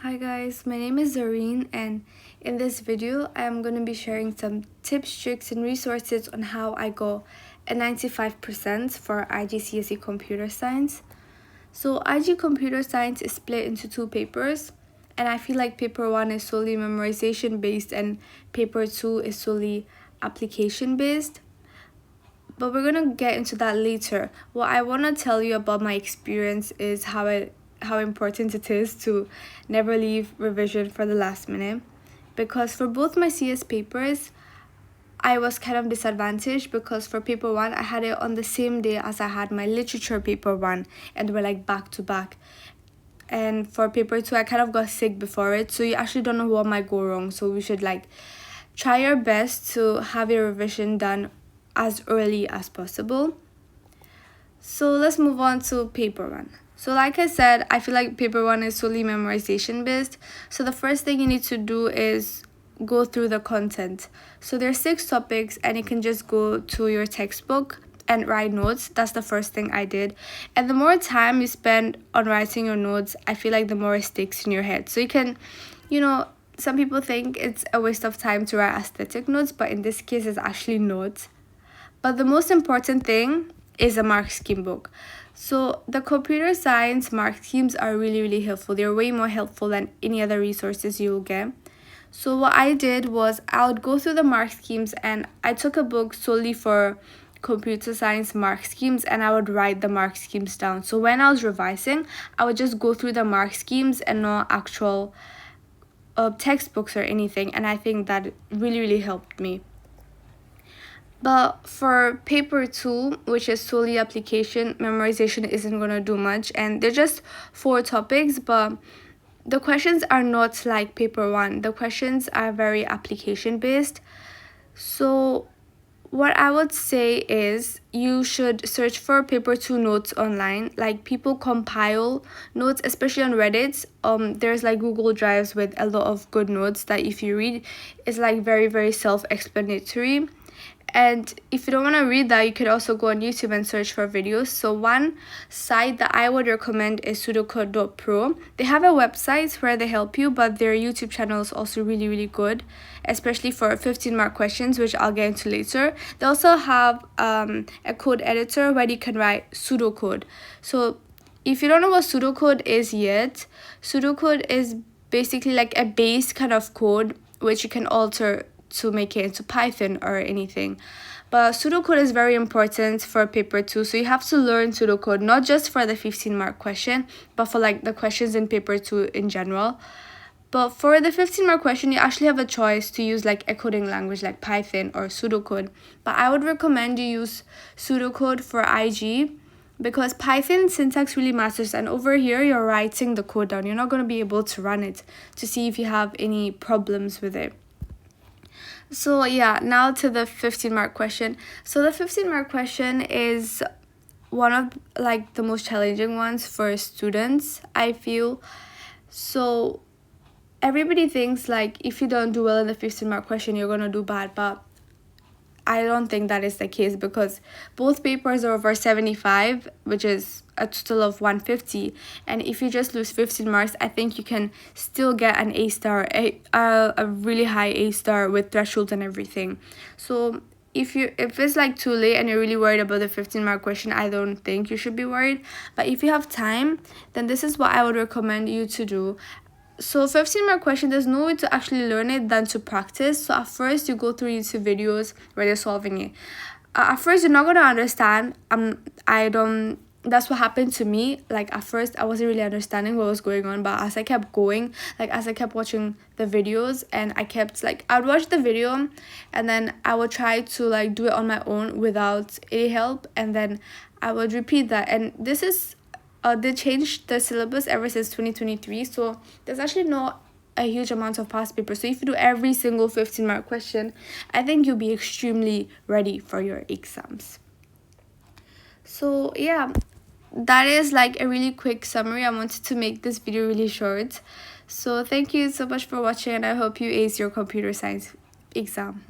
Hi guys, my name is Zareen, and in this video I am going to be sharing some tips, tricks and resources on how I got a 95% for IGCSE Computer Science. So IG Computer Science is split into two papers, and I feel like paper 1 is solely memorization based and paper 2 is solely application based. But we're going to get into that later. What I want to tell you about my experience is how important it is to never leave revision for the last minute, because for both my CS papers I was kind of disadvantaged, because for paper 1 I had it on the same day as I had my literature paper 1, and we're like back to back. And for paper 2 I kind of got sick before it, so you actually don't know what might go wrong. So we should try our best to have your revision done as early as possible. So let's move on to paper 1. So like I said, I feel like paper 1 is solely memorization based. So the first thing you need to do is go through the content. So there's 6 topics, and you can just go to your textbook and write notes. That's the first thing I did. And the more time you spend on writing your notes, I feel like the more it sticks in your head. So you can, some people think it's a waste of time to write aesthetic notes, but in this case it's actually notes. But the most important thing is a mark scheme book. So the computer science mark schemes are really helpful. They're way more helpful than any other resources you'll get. So what I did was I would go through the mark schemes, and I took a book solely for computer science mark schemes, and I would write the mark schemes down. So when I was revising, I would just go through the mark schemes and not actual textbooks or anything, and I think that really helped me. But for paper 2, which is solely application, memorization isn't going to do much, and they're just 4 topics, but the questions are not like paper 1. The questions are very application based. So what I would say is you should search for paper 2 notes online. Like, people compile notes, especially on Reddit. There's Google Drives with a lot of good notes that if you read, it's very self-explanatory. And if you don't want to read that, you could also go on YouTube and search for videos. So one site that I would recommend is pseudocode.pro. They have a website where they help you, but their YouTube channel is also really good, especially for 15-mark questions, which I'll get into later. They also have a code editor where you can write pseudocode. So if you don't know what pseudocode is yet, pseudocode is basically a base kind of code which you can alter to make it into Python or anything. But pseudocode is very important for paper 2, so you have to learn pseudocode, not just for the 15-mark question, but for the questions in paper 2 in general. But for the 15-mark question, you actually have a choice to use a coding language like Python or pseudocode. But I would recommend you use pseudocode for IG, because Python syntax really matters, and over here you're writing the code down. You're not going to be able to run it to see if you have any problems with it. So yeah, now to the 15-mark question. So the 15-mark question is one of the most challenging ones for students, I feel. So everybody thinks if you don't do well in the 15-mark question, you're gonna do bad, but I don't think that is the case, because both papers are over 75, which is a total of 150, and if you just lose 15 marks, I think you can still get an A star, a really high A star with thresholds and everything. So if it's too late and you're really worried about the 15-mark question, I don't think you should be worried. But if you have time, then this is what I would recommend you to do. So 15-mark question, there's no way to actually learn it than to practice. So at first you go through YouTube videos where they're solving it. At first you're not going to understand. That's what happened to me. At first I wasn't really understanding what was going on, but as I kept going, as I kept watching the videos, and I kept I would watch the video and then I would try to do it on my own without any help, and then I would repeat that. And this is they changed the syllabus ever since 2023, so there's actually not a huge amount of past papers. So if you do every single 15-mark question, I think you'll be extremely ready for your exams. So yeah, that is a really quick summary. I wanted to make this video really short. So thank you so much for watching, and I hope you ace your computer science exam.